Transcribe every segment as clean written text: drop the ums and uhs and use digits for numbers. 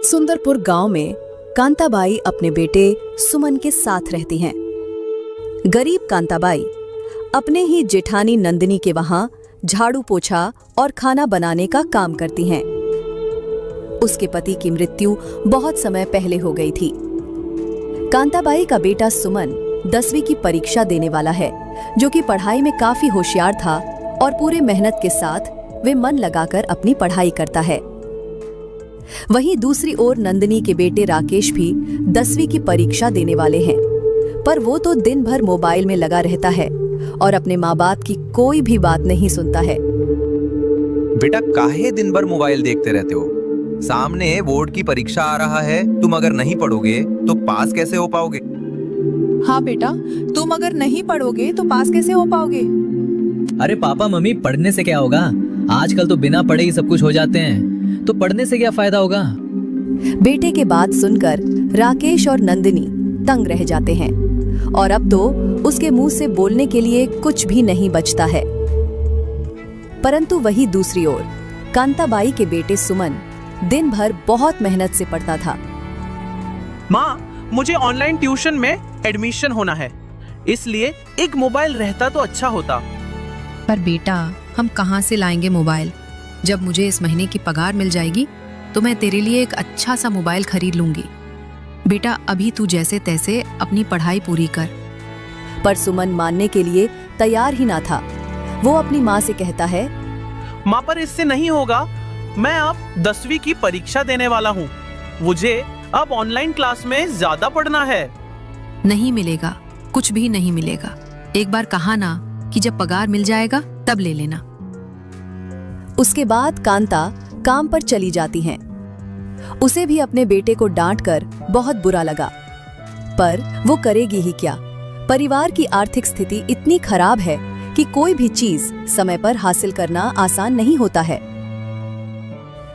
सुंदरपुर गांव में कांताबाई अपने बेटे सुमन के साथ रहती हैं। गरीब कांताबाई अपने ही जेठानी नंदिनी के वहां झाड़ू पोछा और खाना बनाने का काम करती हैं। उसके पति की मृत्यु बहुत समय पहले हो गई थी। कांताबाई का बेटा सुमन 10वीं की परीक्षा देने वाला है, जो कि पढ़ाई में काफी होशियार था और पूरे मेहनत के साथ वे मन लगाकर अपनी पढ़ाई करता है। वहीं दूसरी ओर नंदिनी के बेटे राकेश भी 10वीं की परीक्षा देने वाले हैं, पर वो तो दिन भर मोबाइल में लगा रहता है और अपने माँ बाप की कोई भी बात नहीं सुनता है। बेटा काहे दिन भर मोबाइल देखते रहते हो? सामने बोर्ड की परीक्षा आ रहा है, तुम अगर नहीं पढ़ोगे तो पास कैसे हो पाओगे? हाँ बेटा, तुम अगर नहीं पढ़ोगे तो पास कैसे हो पाओगे? अरे पापा मम्मी, पढ़ने से क्या होगा? आजकल तो बिना पढ़े ही सब कुछ हो जाते हैं, तो पढ़ने से क्या फायदा होगा? बेटे के बात सुनकर राकेश और नंदिनी तंग रह जाते हैं और अब तो उसके मुंह से बोलने के लिए कुछ भी नहीं बचता है। परंतु वही दूसरी ओर कांताबाई के बेटे सुमन दिन भर बहुत मेहनत से पढ़ता था। माँ, मुझे ऑनलाइन ट्यूशन में एडमिशन होना है, इसलिए एक मोबाइल रहता तो अच्छा होता। पर बेटा, हम कहाँ से लाएंगे मोबाइल? जब मुझे इस महीने की पगार मिल जाएगी तो मैं तेरे लिए एक अच्छा सा मोबाइल खरीद लूंगी। बेटा, अभी तू जैसे तैसे अपनी पढ़ाई पूरी कर। पर सुमन मानने के लिए तैयार ही ना था। वो अपनी माँ से कहता है, माँ, पर इससे नहीं होगा। मैं अब 10वीं की परीक्षा देने वाला हूँ, मुझे अब ऑनलाइन क्लास में ज्यादा पढ़ना है। नहीं मिलेगा, कुछ भी नहीं मिलेगा। एक बार कहा ना कि जब पगार मिल जाएगा तब ले लेना। उसके बाद कांता काम पर चली जाती हैं। उसे भी अपने बेटे को डांटकर बहुत बुरा लगा, पर वो करेगी ही क्या? परिवार की आर्थिक स्थिति इतनी खराब है कि कोई भी चीज समय पर हासिल करना आसान नहीं होता है।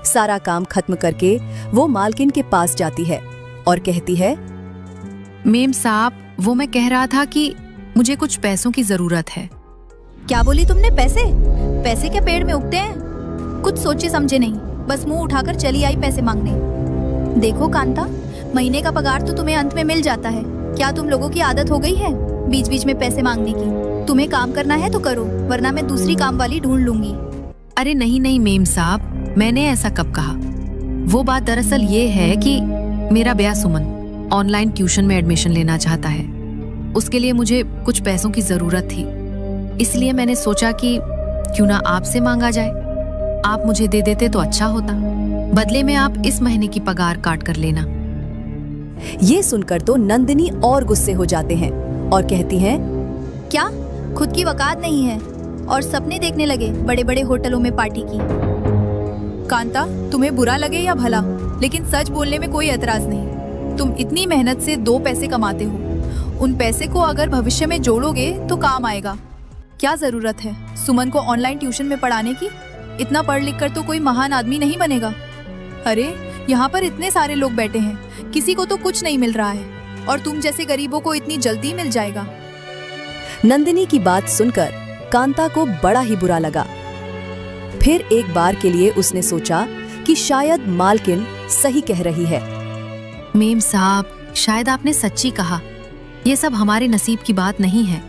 सारा काम खत्म करके वो मालकिन के पास जाती है और कहती है, मेम साहब, वो मैं कह रहा था कि मुझे कुछ पैसों की जरूरत है। क्या बोली तुमने? पैसे? पैसे क्या पेड़ में उगते हैं? कुछ सोचे समझे नहीं, बस मुंह उठाकर चली आई पैसे मांगने। देखो कांता, महीने का पगार तो तुम्हें अंत में मिल जाता है। क्या तुम लोगों की आदत हो गई है बीच बीच में पैसे मांगने की? तुम्हें काम करना है तो करो, वरना मैं दूसरी काम वाली ढूंढ लूंगी। अरे नहीं नहीं मेम साहब, मैंने ऐसा कब कहा? वो बात दरअसल ये है कि मेरा ब्याह सुमन ऑनलाइन ट्यूशन में एडमिशन लेना चाहता है। उसके लिए मुझे कुछ पैसों की जरूरत थी, इसलिए मैंने सोचा कि क्यों ना आपसे मांगा जाए। आप मुझे दे देते तो अच्छा होता, बदले में आप इस महीने की पगार काट कर लेना। ये सुनकर तो नंदिनी और गुस्से हो जाते हैं और कहती हैं, क्या खुद की वकात नहीं है और सपने देखने लगे बड़े बड़े होटलों में पार्टी की? कांता, तुम्हें बुरा लगे या भला, लेकिन सच बोलने में कोई एतराज नहीं। तुम इतनी मेहनत से 2 पैसे कमाते हो, उन पैसे को अगर भविष्य में जोड़ोगे तो काम आएगा। क्या जरूरत है सुमन को ऑनलाइन ट्यूशन में पढ़ाने की? इतना पढ़ लिख कर तो कोई महान आदमी नहीं बनेगा। अरे यहाँ पर इतने सारे लोग बैठे हैं, किसी को तो कुछ नहीं मिल रहा है, और तुम जैसे गरीबों को इतनी जल्दी मिल जाएगा। नंदिनी की बात सुनकर कांता को बड़ा ही बुरा लगा। फिर एक बार के लिए उसने सोचा कि शायद मालकिन सही कह रही है। मेम साहब, शायद आपने सच्ची कहा। ये सब हमारे नसीब की बात नहीं है।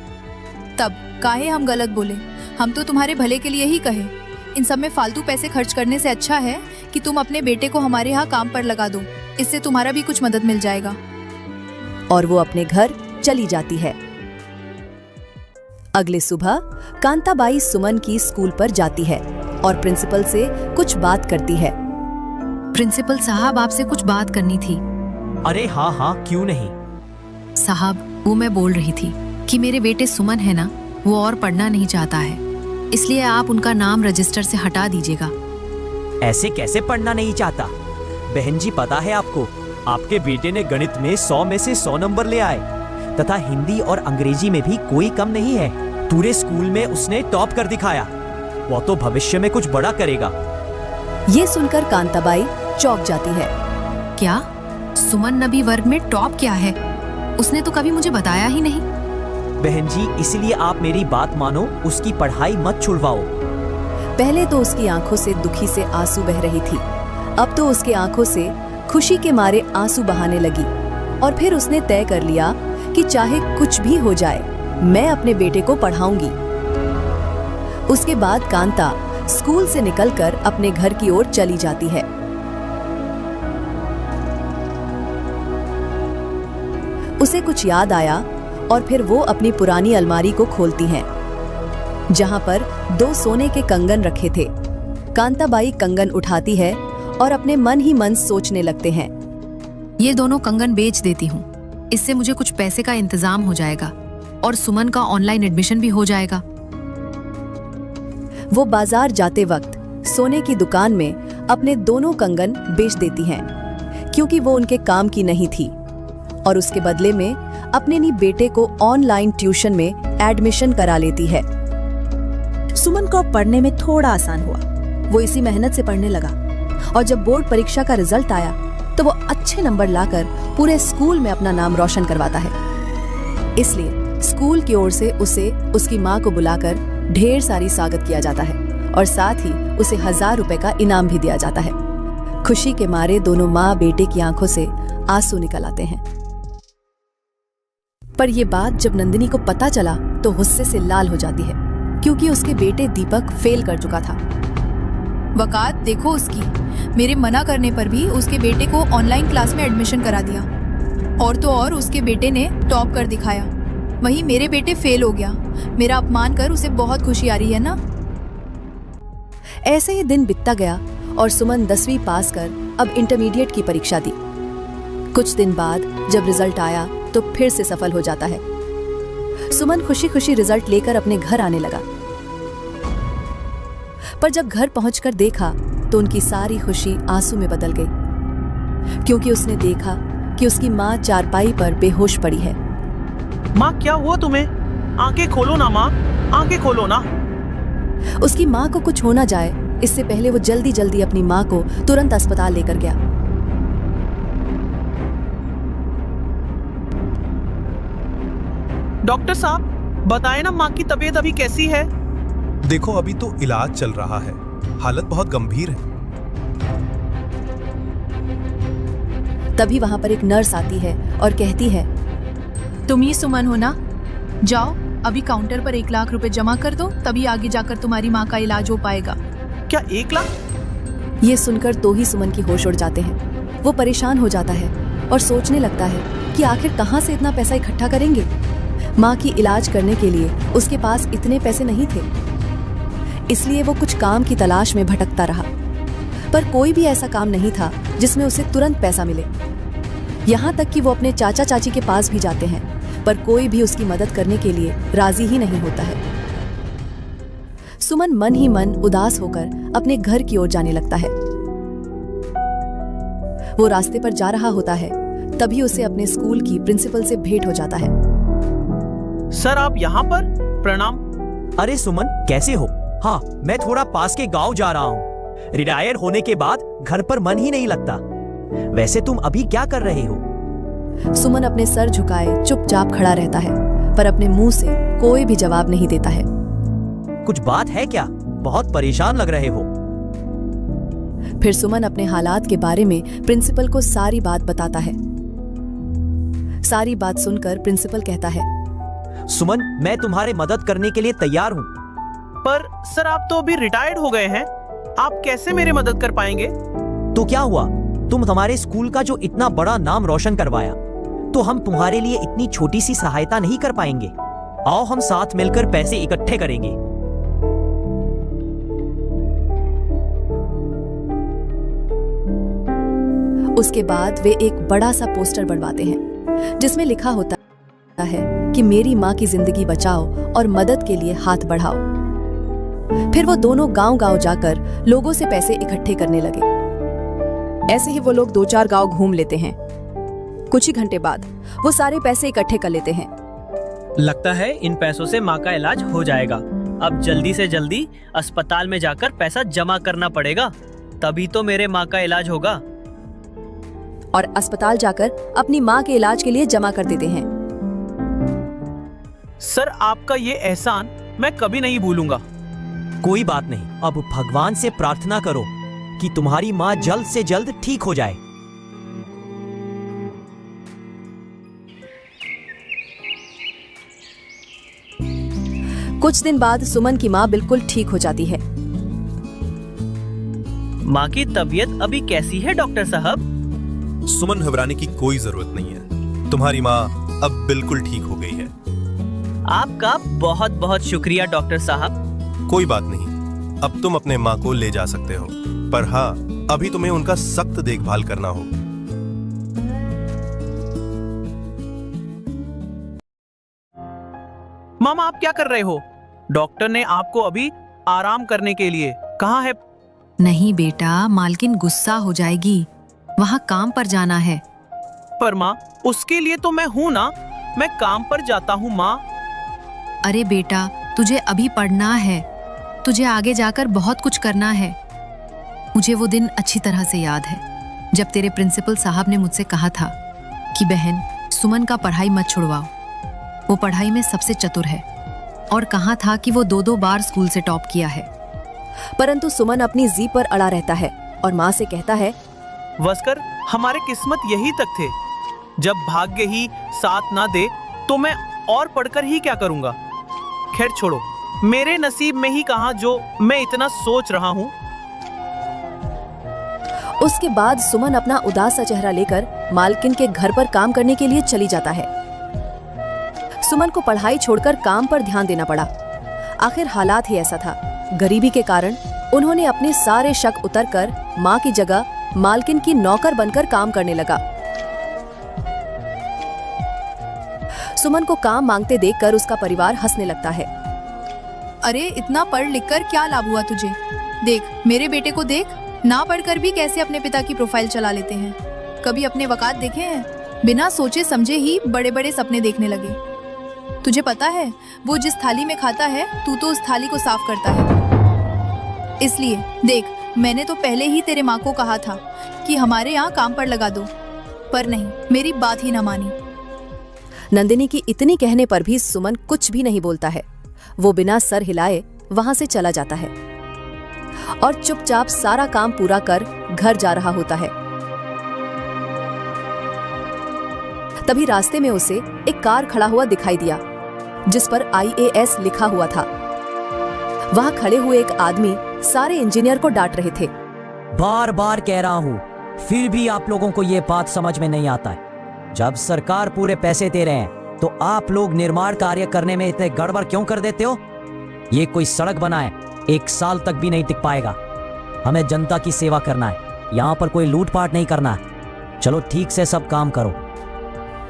तब काहे हम गलत बोले? हम तो तुम्हारे भले के लिए ही कहे। इन सब में फालतू पैसे खर्च करने से अच्छा है कि तुम अपने बेटे को हमारे यहाँ काम पर लगा दो, इससे तुम्हारा भी कुछ मदद मिल जाएगा। और वो अपने घर चली जाती है। अगले सुबह कांताबाई सुमन की स्कूल पर जाती है और प्रिंसिपल से कुछ बात करती है। प्रिंसिपल साहब, आपसे कुछ बात करनी थी। अरे हाँ हाँ, क्यों नहीं। साहब, वो मैं बोल रही थी कि मेरे बेटे सुमन है ना, वो और पढ़ना नहीं चाहता है, इसलिए आप उनका नाम रजिस्टर से हटा दीजिएगा। ऐसे कैसे पढ़ना नहीं चाहता? बहन जी, पता है आपको, आपके बेटे ने गणित में 100 में से 100 नंबर ले आए, तथा हिंदी और अंग्रेजी में भी कोई कम नहीं है। पूरे स्कूल में उसने टॉप कर दिखाया। वो तो भविष्य में कुछ बड़ा करेगा। ये सुनकर कांताबाई चौंक जाती है। क्या? सुमन नबी वर्ग में टॉप क्या है? उसने तो कभी मुझे बताया ही नहीं। बहन जी, इसलिए आप मेरी बात मानो, उसकी पढ़ाई मत छुड़वाओ। पहले तो उसकी आंखों से दुखी से आंसू बह रही थी, अब तो उसकी आंखों से खुशी के मारे आंसू बहाने लगी और फिर उसने तय कर लिया कि चाहे कुछ भी हो जाए, मैं अपने बेटे को पढ़ाऊंगी। उसके बाद कांता स्कूल से निकलकर अपने घर की ओर चली जाती है। उसे कुछ याद आया और फिर वो अपनी पुरानी अलमारी को खोलती हैं, जहां पर 2 सोने के कंगन रखे थे। कांताबाई कंगन उठाती है और अपने मन ही मन सोचने लगते हैं, ये दोनों कंगन बेच देती हूँ, इससे मुझे कुछ पैसे का इंतजाम हो जाएगा और सुमन का ऑनलाइन एडमिशन भी हो जाएगा। वो बाजार जाते वक्त सोने की दुकान में अपने दोनों कंगन बेच देती हैं, क्योंकि वो उनके काम की नहीं थी, और उसके बदले में अपने नी बेटे को ऑनलाइन ट्यूशन में एडमिशन करा लेती है। सुमन को अब पढ़ने में थोड़ा आसान हुआ। वो इसी मेहनत से पढ़ने लगा और जब बोर्ड परीक्षा का रिजल्ट आया तो वो अच्छे नंबर लाकर पूरे स्कूल में अपना नाम रोशन करवाता है। इसलिए स्कूल की ओर से उसे उसकी माँ को बुलाकर ढेर सारी स्वागत किया जाता है और साथ ही उसे 1000 रुपए का इनाम भी दिया जाता है। खुशी के मारे दोनों माँ बेटे की आंखों से आंसू निकल आते हैं। पर यह बात जब नंदिनी को पता चला तो गुस्से से लाल हो जाती है, क्योंकि उसके बेटे दीपक फेल कर चुका था। वकात देखो उसकी, मेरे मना करने पर भी उसके बेटे को ऑनलाइन क्लास में एडमिशन करा दिया, और तो और उसके बेटे ने टॉप कर दिखाया, वहीं मेरे बेटे फेल हो गया। मेरा अपमान कर उसे बहुत खुशी आ रही है ना। ऐसे ही दिन बीतता गया और सुमन 10वीं पास कर अब इंटरमीडिएट की परीक्षा दी। कुछ दिन बाद जब रिजल्ट आया तो फिर से सफल हो जाता है। सुमन खुशी खुशी रिजल्ट लेकर अपने घर आने लगा, पर जब घर पहुंचकर देखा तो उनकी सारी खुशी आंसू में बदल गई, क्योंकि उसने देखा कि उसकी माँ चारपाई पर बेहोश पड़ी है। माँ क्या हुआ तुम्हें? आंखें खोलो ना माँ, आंखें खोलो ना। उसकी माँ को कुछ हो ना जाए, इससे पहले वो जल्दी जल्दी अपनी माँ को तुरंत अस्पताल लेकर गया। डॉक्टर साहब बताएं ना, माँ की तबीयत अभी कैसी है? देखो अभी तो इलाज चल रहा है, हालत बहुत गंभीर है। तभी वहां पर एक नर्स आती है और कहती है, तुम ही सुमन हो ना? जाओ अभी काउंटर पर 1 लाख रुपए जमा कर दो, तभी आगे जाकर तुम्हारी माँ का इलाज हो पाएगा। क्या 1 लाख? ये सुनकर तो ही सुमन की होश उड़ जाते हैं। वो परेशान हो जाता है और सोचने लगता है कि आखिर कहाँ से इतना पैसा इकट्ठा करेंगे। माँ की इलाज करने के लिए उसके पास इतने पैसे नहीं थे, इसलिए वो कुछ काम की तलाश में भटकता रहा, पर कोई भी ऐसा काम नहीं था जिसमें उसे तुरंत पैसा मिले। यहाँ तक कि वो अपने चाचा चाची के पास भी जाते हैं, पर कोई भी उसकी मदद करने के लिए राजी ही नहीं होता है। सुमन मन ही मन उदास होकर अपने घर की ओर जाने लगता है। वो रास्ते पर जा रहा होता है, तभी उसे अपने स्कूल की प्रिंसिपल से भेंट हो जाता है। सर आप यहाँ पर? प्रणाम। अरे सुमन कैसे हो? हाँ मैं थोड़ा पास के गांव जा रहा हूँ। रिटायर होने के बाद घर पर मन ही नहीं लगता। वैसे तुम अभी क्या कर रहे हो? सुमन अपने सर झुकाए चुपचाप खड़ा रहता है, पर अपने मुंह से कोई भी जवाब नहीं देता है। कुछ बात है क्या? बहुत परेशान लग रहे हो। फिर सुमन अपने हालात के बारे में प्रिंसिपल को सारी बात बताता है। सारी बात सुनकर प्रिंसिपल कहता है, सुमन मैं तुम्हारे मदद करने के लिए तैयार हूँ। पर सर आप तो अभी रिटायर्ड हो गए हैं, आप कैसे मेरी मदद कर पाएंगे? तो क्या हुआ? तुम हमारे स्कूल का जो इतना बड़ा नाम रोशन करवाया, तो हम तुम्हारे लिए इतनी छोटी सी सहायता नहीं कर पाएंगे। आओ हम साथ मिलकर पैसे इकट्ठे करेंगे। उसके बाद वे एक बड़ा सा पोस्टर बनवाते हैं, जिसमें लिखा होता है कि मेरी माँ की जिंदगी बचाओ और मदद के लिए हाथ बढ़ाओ। फिर वो दोनों गांव-गांव जाकर लोगों से पैसे इकट्ठे करने लगे। ऐसे ही वो लोग 2-4 गांव घूम लेते हैं। कुछ ही घंटे बाद वो सारे पैसे इकट्ठे कर लेते हैं। लगता है इन पैसों से माँ का इलाज हो जाएगा। अब जल्दी से जल्दी अस्पताल में जाकर पैसा जमा करना पड़ेगा, तभी तो मेरे माँ का इलाज होगा। और अस्पताल जाकर अपनी माँ के इलाज के लिए जमा कर देते हैं। सर आपका ये एहसान मैं कभी नहीं भूलूंगा। कोई बात नहीं, अब भगवान से प्रार्थना करो कि तुम्हारी माँ जल्द से जल्द ठीक हो जाए। कुछ दिन बाद सुमन की माँ बिल्कुल ठीक हो जाती है। माँ की तबीयत अभी कैसी है डॉक्टर साहब? सुमन, घबराने की कोई जरूरत नहीं है। तुम्हारी माँ अब बिल्कुल ठीक हो गई है। आपका बहुत बहुत शुक्रिया डॉक्टर साहब। कोई बात नहीं, अब तुम अपने माँ को ले जा सकते हो, पर हाँ, अभी तुम्हें उनका सख्त देखभाल करना हो। मामा, आप क्या कर रहे हो? डॉक्टर ने आपको अभी आराम करने के लिए कहा है। नहीं बेटा, मालकिन गुस्सा हो जाएगी, वहाँ काम पर जाना है। पर माँ, उसके लिए तो मैं हूँ ना, मैं काम पर जाता हूँ माँ। अरे बेटा, तुझे अभी पढ़ना है, तुझे आगे जाकर बहुत कुछ करना है। मुझे वो दिन अच्छी तरह से याद है जब तेरे प्रिंसिपल साहब ने मुझसे कहा था कि बहन, सुमन का पढ़ाई मत छुड़वाओ, वो पढ़ाई में सबसे चतुर है, और कहा था कि वो 2-2 बार स्कूल से टॉप किया है। परंतु सुमन अपनी जीद पर अड़ा रहता है और माँ से कहता है, वस्कर, हमारे किस्मत यही तक थे। जब भाग्य ही साथ ना दे तो मैं और पढ़कर ही क्या करूँगा। खैर छोड़ो, मेरे नसीब में ही कहा जो मैं इतना सोच रहा हूँ। उसके बाद सुमन अपना उदास सा चेहरा लेकर मालकिन के घर पर काम करने के लिए चली जाता है। सुमन को पढ़ाई छोड़कर काम पर ध्यान देना पड़ा। आखिर हालात ही ऐसा था। गरीबी के कारण उन्होंने अपने सारे शक उतरकर माँ की जगह मालकिन की नौकर बनकर काम करने लगा। सुमन को काम मांगते देखकर उसका परिवार हंसने लगता है। अरे इतना पढ़ लिख कर क्या लाभ हुआ तुझे? देख, मेरे बेटे को देख, ना पढ़कर भी कैसे अपने पिता की प्रोफाइल चला लेते हैं। कभी अपने वकात देखे हैं? बिना सोचे समझे ही बड़े बड़े सपने देखने लगे। तुझे पता है, वो जिस थाली में खाता है, तू तो उस थाली को साफ करता है। इसलिए देख, मैंने तो पहले ही तेरे माँ को कहा था कि हमारे यहाँ काम पर लगा दो, पर नहीं, मेरी बात ही ना मानी। नंदिनी की इतनी कहने पर भी सुमन कुछ भी नहीं बोलता है। वो बिना सर हिलाए वहां से चला जाता है और चुपचाप सारा काम पूरा कर घर जा रहा होता है। तभी रास्ते में उसे एक कार खड़ा हुआ दिखाई दिया जिस पर IAS लिखा हुआ था। वहां खड़े हुए एक आदमी सारे इंजीनियर को डांट रहे थे। बार बार कह रहा हूँ, फिर भी आप लोगों को ये बात समझ में नहीं आता है। जब सरकार पूरे पैसे दे रहे हैं तो आप लोग निर्माण कार्य करने में इतने गड़बड़ क्यों कर देते हो? ये कोई सड़क बना है, 1 साल तक भी नहीं टिक पाएगा। हमें जनता की सेवा करना है, यहाँ पर कोई लूटपाट नहीं करना है। चलो ठीक से सब काम करो।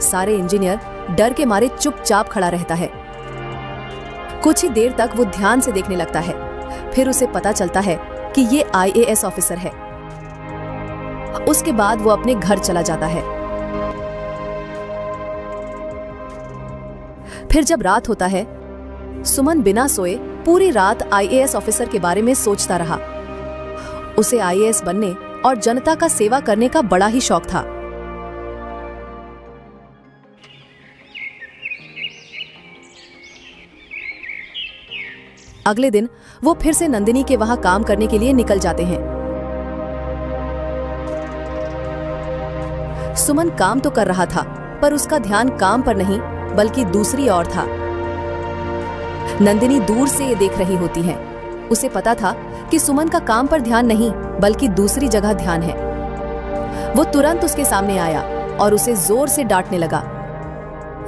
सारे इंजीनियर डर के मारे चुपचाप खड़ा रहता है। कुछ ही देर तक वो ध्यान से देखने लगता है। फिर उसे पता चलता है कि ये IAS ऑफिसर है। उसके बाद वो अपने घर चला जाता है। फिर जब रात होता है, सुमन बिना सोए पूरी रात IAS ऑफिसर के बारे में सोचता रहा। उसे IAS बनने और जनता का सेवा करने का बड़ा ही शौक था। अगले दिन वो फिर से नंदिनी के वहां काम करने के लिए निकल जाते हैं। सुमन काम तो कर रहा था, पर उसका ध्यान काम पर नहीं बल्कि दूसरी ओर था। नंदिनी दूर से ये देख रही होती है। उसे पता था कि सुमन का काम पर ध्यान नहीं बल्कि दूसरी जगह ध्यान है। वो तुरंत उसके सामने आया और उसे जोर से डांटने लगा।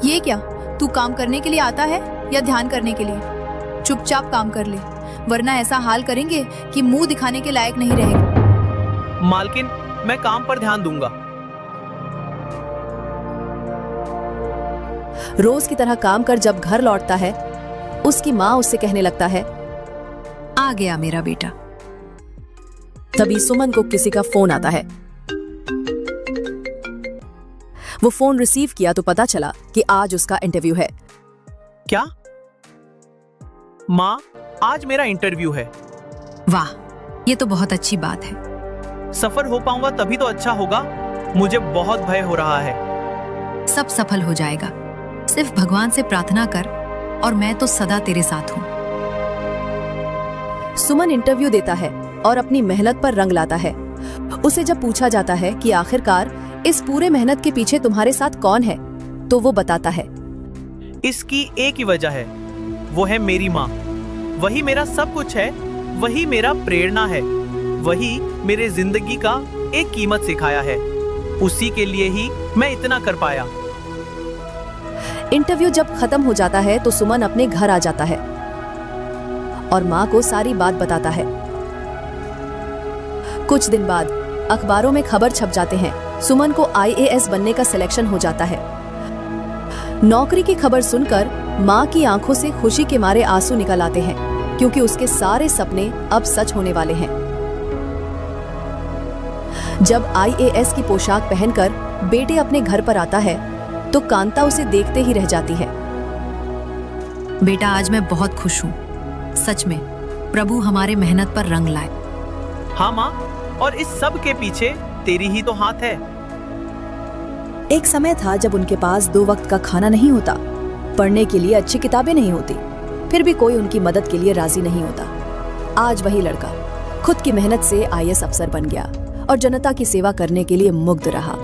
ये क्या, तू काम करने के लिए आता है या ध्यान करने के लिए? चुपचाप काम कर ले, वरना ऐसा हाल करेंगे कि मुंह दिखाने के लायक नहीं रहेगा। मालकिन, मैं काम पर ध्यान दूंगा। रोज की तरह काम कर जब घर लौटता है, उसकी माँ उससे कहने लगता है, आ गया मेरा बेटा। तभी सुमन को किसी का फोन आता है। वो फोन रिसीव किया तो पता चला कि आज उसका इंटरव्यू है। क्या? माँ, आज मेरा इंटरव्यू है। वाह, ये तो बहुत अच्छी बात है। सफल हो पाऊंगा तभी तो अच्छा होगा। मुझे बहुत भय हो रहा है। सब सफल हो जाएगा, सिर्फ भगवान से प्रार्थना कर और मैं तो सदा तेरे साथ हूँ। सुमन इंटरव्यू देता है और अपनी मेहनत पर रंग लाता है। उसे जब पूछा जाता है कि आखिरकार इस पूरे मेहनत के पीछे तुम्हारे साथ कौन है, तो वो बताता है, इसकी एक ही वजह है, वो है मेरी माँ। वही मेरा सब कुछ है, वही मेरा प्रेरणा है, वही मेरे जिंदगी का एक कीमत सिखाया है। उसी के लिए ही मैं इतना कर पाया। इंटरव्यू जब खत्म हो जाता है तो सुमन अपने घर आ जाता है और माँ को सारी बात बताता है। कुछ दिन बाद अखबारों में खबर छप जाते हैं, सुमन को IAS बनने का सिलेक्शन हो जाता है। नौकरी की खबर सुनकर माँ की आंखों से खुशी के मारे आंसू निकल आते हैं, क्योंकि उसके सारे सपने अब सच होने वाले हैं। जब IAS की पोशाक पहनकर बेटे अपने घर पर आता है तो कांता उसे देखते ही रह जाती है। बेटा, आज मैं बहुत खुश हूँ। सच में प्रभु हमारे मेहनत पर रंग लाए। हाँ माँ, और इस सब के पीछे तेरी ही तो हाथ है। एक समय था जब उनके पास 2 वक्त का खाना नहीं होता, पढ़ने के लिए अच्छी किताबें नहीं होती, फिर भी कोई उनकी मदद के लिए राजी नहीं होता। आज वही लड़का खुद की मेहनत से IAS अफसर बन गया और जनता की सेवा करने के लिए मुग्ध रहा।